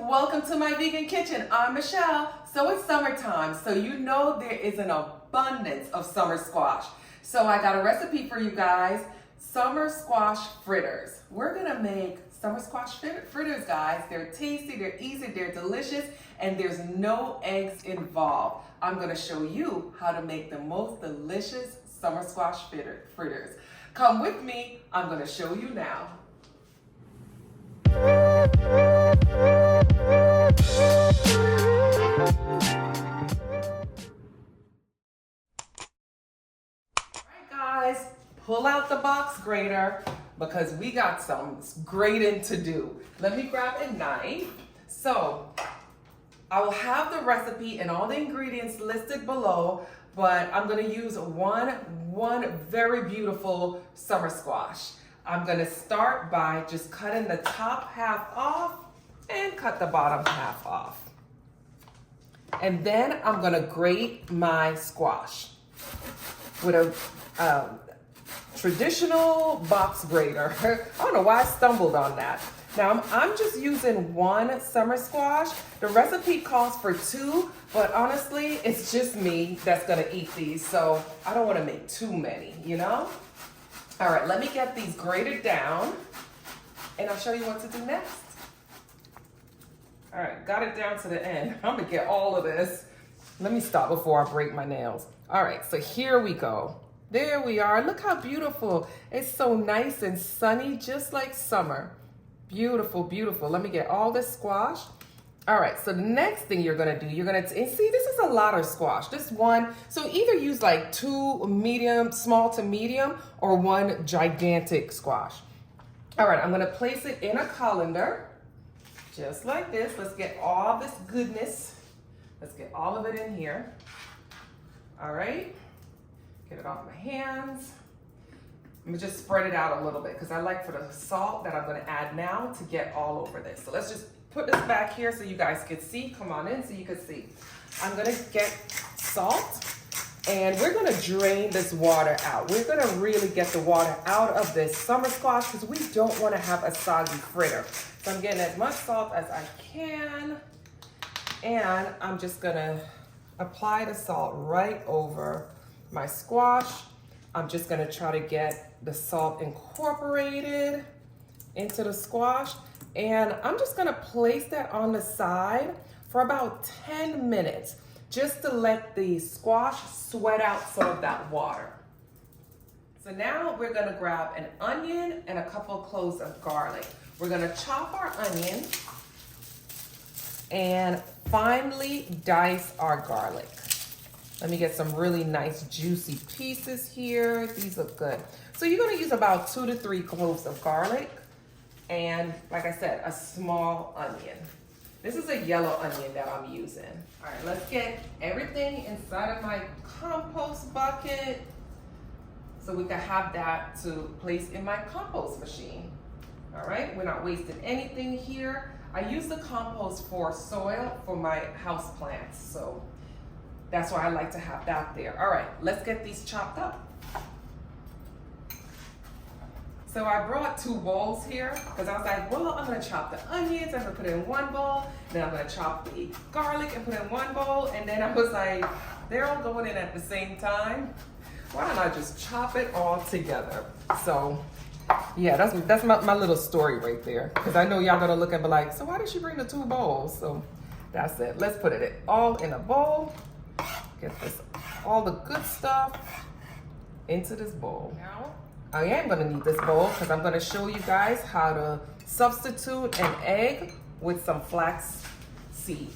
welcome to my vegan kitchen. I'm Michelle. So it's summertime, so you know there is an abundance of summer squash. So I got a recipe for you guys, summer squash fritters. We're gonna make summer squash fritters, guys. They're tasty, they're easy, they're delicious, and there's no eggs involved. I'm gonna show you how to make the most delicious summer squash fritters. Come with me, I'm gonna show you now. Alright guys, pull out the box grater because we got some grating to do. Let me grab a knife. So, I will have the recipe and all the ingredients listed below, but I'm gonna use one very beautiful summer squash. I'm gonna start by just cutting the top half off and cut the bottom half off. And then I'm gonna grate my squash with a traditional box grater. I don't know why I stumbled on that. Now I'm just using one summer squash. The recipe calls for two, but honestly, it's just me that's gonna eat these, so I don't wanna make too many, you know? All right, let me get these grated down and I'll show you what to do next. All right, got it down to the end. I'm gonna get all of this. Let me stop before I break my nails. All right, so here we go. There we are, look how beautiful. It's so nice and sunny, just like summer. Beautiful, beautiful. Let me get all this squash. All right, so the next thing you're gonna do, and see, this is a lot of squash, this one. So either use like two medium, small to medium, or one gigantic squash. All right, I'm gonna place it in a colander, just like this. Let's get all this goodness. Let's get all of it in here. All right, get it off my hands. Let me just spread it out a little bit because I like for the salt that I'm gonna add now to get all over this. So let's just put this back here so you guys can see. Come on in so you can see. I'm gonna get salt and we're gonna drain this water out. We're gonna really get the water out of this summer squash because we don't wanna have a soggy fritter. So I'm getting as much salt as I can and I'm just gonna apply the salt right over my squash. I'm just gonna try to get the salt incorporated into the squash. And I'm just gonna place that on the side for about 10 minutes, just to let the squash sweat out some of that water. So now we're gonna grab an onion and a couple of cloves of garlic. We're gonna chop our onion and finely dice our garlic. Let me get some really nice juicy pieces here. These look good. So you're gonna use about 2 to 3 cloves of garlic. And like I said, a small onion. This is a yellow onion that I'm using. All right, let's get everything inside of my compost bucket so we can have that to place in my compost machine. All right, we're not wasting anything here. I use the compost for soil for my house plants, so that's why I like to have that there. All right, let's get these chopped up. So I brought 2 bowls here because I was like, well, I'm gonna chop the onions, I'm gonna put it in one bowl, then I'm gonna chop the garlic and put it in one bowl, and then I was like, they're all going in at the same time. Why don't I just chop it all together? So yeah, that's my little story right there. Because I know y'all gonna look and be like, so why did she bring the 2 bowls? So that's it. Let's put it all in a bowl. Get this, all the good stuff into this bowl. Now, I am gonna need this bowl because I'm gonna show you guys how to substitute an egg with some flax seeds.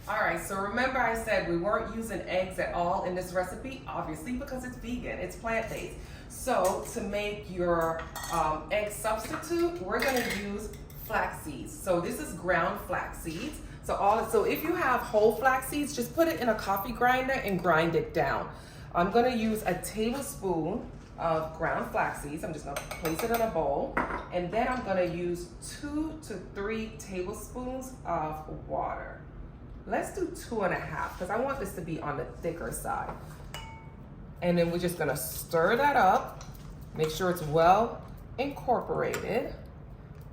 All right, so remember I said we weren't using eggs at all in this recipe, obviously because it's vegan, it's plant-based. So to make your egg substitute, we're gonna use flax seeds. So this is ground flax seeds. So if you have whole flax seeds, just put it in a coffee grinder and grind it down. I'm gonna use a tablespoon of ground flax seeds. I'm just gonna place it in a bowl. And then I'm gonna use 2 to 3 tablespoons of water. Let's do 2.5 because I want this to be on the thicker side. And then we're just gonna stir that up. Make sure it's well incorporated.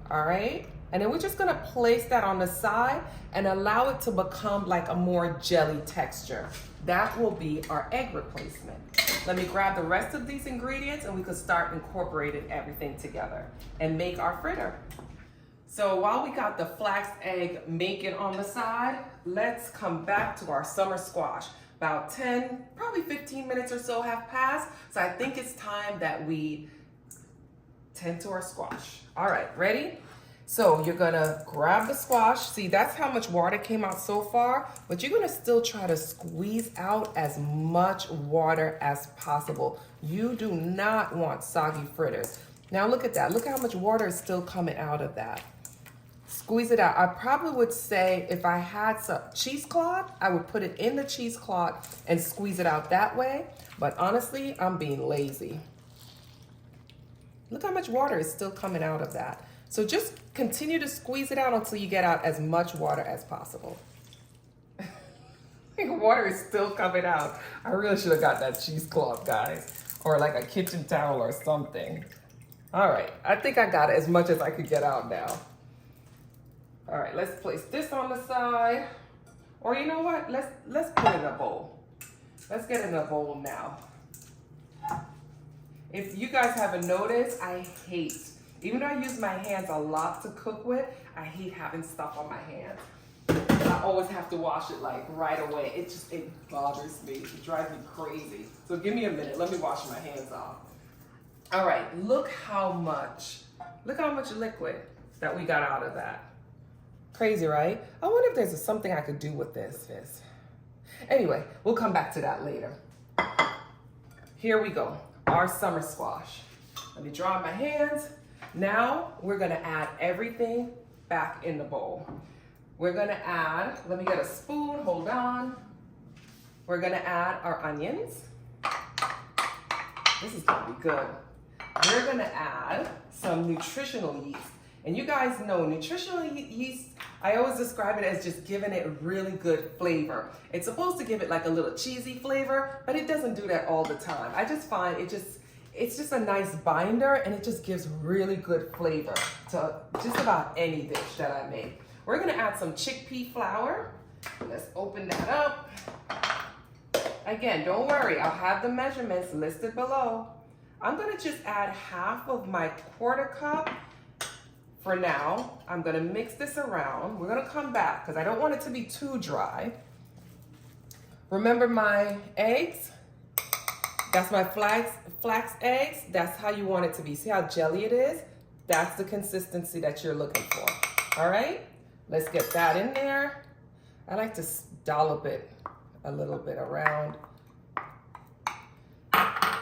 All right. And then we're just gonna place that on the side and allow it to become like a more jelly texture. That will be our egg replacement. Let me grab the rest of these ingredients and we could start incorporating everything together and make our fritter. So while we got the flax egg making on the side, let's come back to our summer squash. About 10, probably 15 minutes or so have passed. So I think it's time that we tend to our squash. All right, ready? So you're gonna grab the squash. See, that's how much water came out so far, but you're gonna still try to squeeze out as much water as possible. You do not want soggy fritters. Now look at that. Look how much water is still coming out of that. Squeeze it out. I probably would say if I had some cheesecloth, I would put it in the cheesecloth and squeeze it out that way. But honestly, I'm being lazy. Look how much water is still coming out of that. So just continue to squeeze it out until you get out as much water as possible. Water is still coming out. I really should have got that cheesecloth, guys, or like a kitchen towel or something. All right, I think I got as much as I could get out now. All right, let's place this on the side. Or you know what? Let's put it in a bowl. Let's get it in a bowl now. If you guys haven't noticed, I hate, even though I use my hands a lot to cook with, I hate having stuff on my hands. I always have to wash it like right away. It bothers me. It drives me crazy. So give me a minute. Let me wash my hands off. All right, look how much liquid that we got out of that. Crazy, right? I wonder if there's something I could do with this. Anyway, we'll come back to that later. Here we go, our summer squash. Let me dry my hands. Now we're gonna add everything back in the bowl. We're gonna add, let me get a spoon, hold on. We're gonna add our onions. This is gonna be good. We're gonna add some nutritional yeast. And you guys know nutritional yeast, I always describe it as just giving it really good flavor. It's supposed to give it like a little cheesy flavor, but it doesn't do that all the time. I just find it's just a nice binder and it just gives really good flavor to just about any dish that I make. We're gonna add some chickpea flour. Let's open that up. Again, don't worry, I'll have the measurements listed below. I'm gonna just add half of my quarter cup. For now, I'm gonna mix this around. We're gonna come back because I don't want it to be too dry. Remember my eggs? That's my flax eggs. That's how you want it to be. See how jelly it is? That's the consistency that you're looking for. All right, let's get that in there. I like to dollop it a little bit around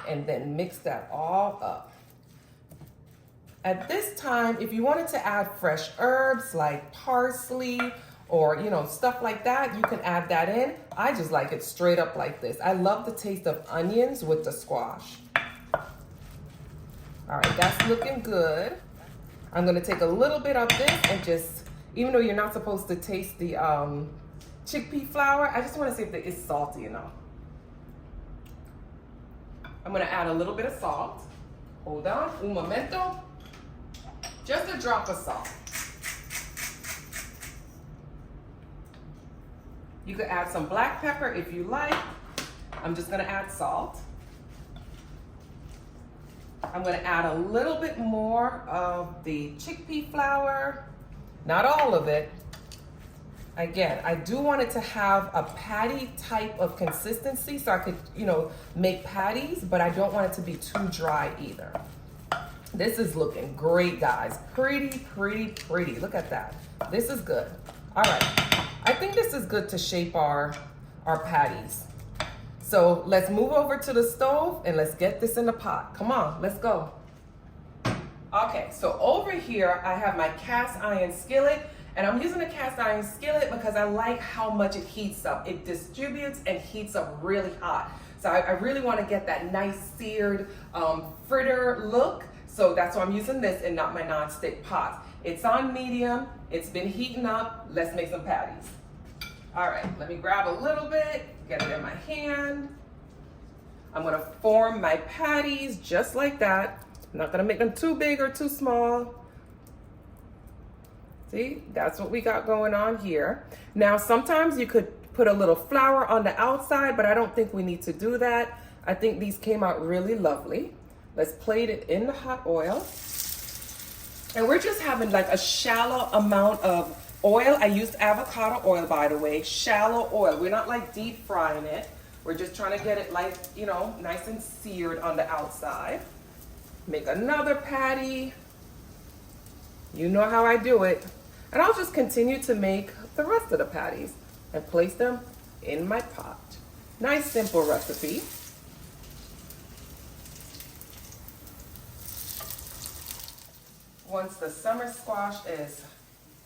and then mix that all up. At this time, if you wanted to add fresh herbs like parsley or stuff like that, you can add that in. I just like it straight up like this. I love the taste of onions with the squash. All right, that's looking good. I'm gonna take a little bit of this and just, even though you're not supposed to taste the chickpea flour, I just wanna see if it's salty enough. I'm gonna add a little bit of salt. Hold on, un momento. Just a drop of salt. You could add some black pepper if you like. I'm just gonna add salt. I'm gonna add a little bit more of the chickpea flour, not all of it. Again, I do want it to have a patty type of consistency so I could, make patties, but I don't want it to be too dry either. This is looking great, guys. Pretty, pretty, pretty. Look at that. This is good. All right. I think this is good to shape our patties. So let's move over to the stove and let's get this in the pot. Come on, let's go. Okay, so over here, I have my cast iron skillet, and I'm using a cast iron skillet because I like how much it heats up. It distributes and heats up really hot. So I really want to get that nice seared fritter look. So that's why I'm using this and not my non-stick pot. It's on medium, it's been heating up. Let's make some patties. All right, let me grab a little bit, get it in my hand. I'm gonna form my patties just like that. I'm not gonna make them too big or too small. See, that's what we got going on here. Now, sometimes you could put a little flour on the outside, but I don't think we need to do that. I think these came out really lovely. Let's plate it in the hot oil. And we're just having like a shallow amount of oil. I used avocado oil, by the way, shallow oil. We're not like deep frying it. We're just trying to get it like, you know, nice and seared on the outside. Make another patty. You know how I do it. And I'll just continue to make the rest of the patties and place them in my pot. Nice, simple recipe. Once the summer squash is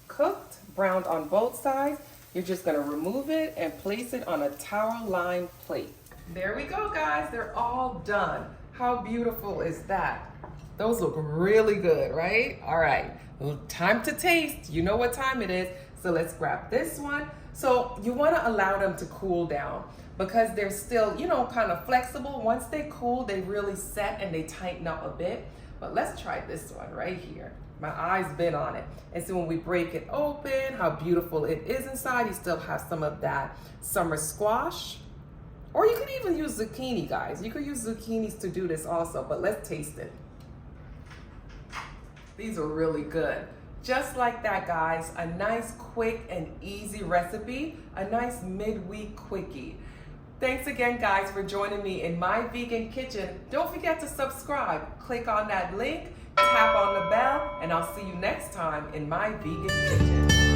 cooked, browned on both sides, you're just gonna remove it and place it on a towel-lined plate. There we go, guys. They're all done. How beautiful is that? Those look really good, right? All right, well, time to taste. You know what time it is. So let's grab this one. So you wanna allow them to cool down because they're still, you know, kind of flexible. Once they cool, they really set and they tighten up a bit. But let's try this one right here. My eye's been on it. And so when we break it open, how beautiful it is inside. You still have some of that summer squash. Or you could even use zucchini, guys. You could use zucchinis to do this also, but let's taste it. These are really good. Just like that, guys, a nice, quick, and easy recipe, a nice midweek quickie. Thanks again, guys, for joining me in my vegan kitchen. Don't forget to subscribe. Click on that link, tap on the bell, and I'll see you next time in my vegan kitchen.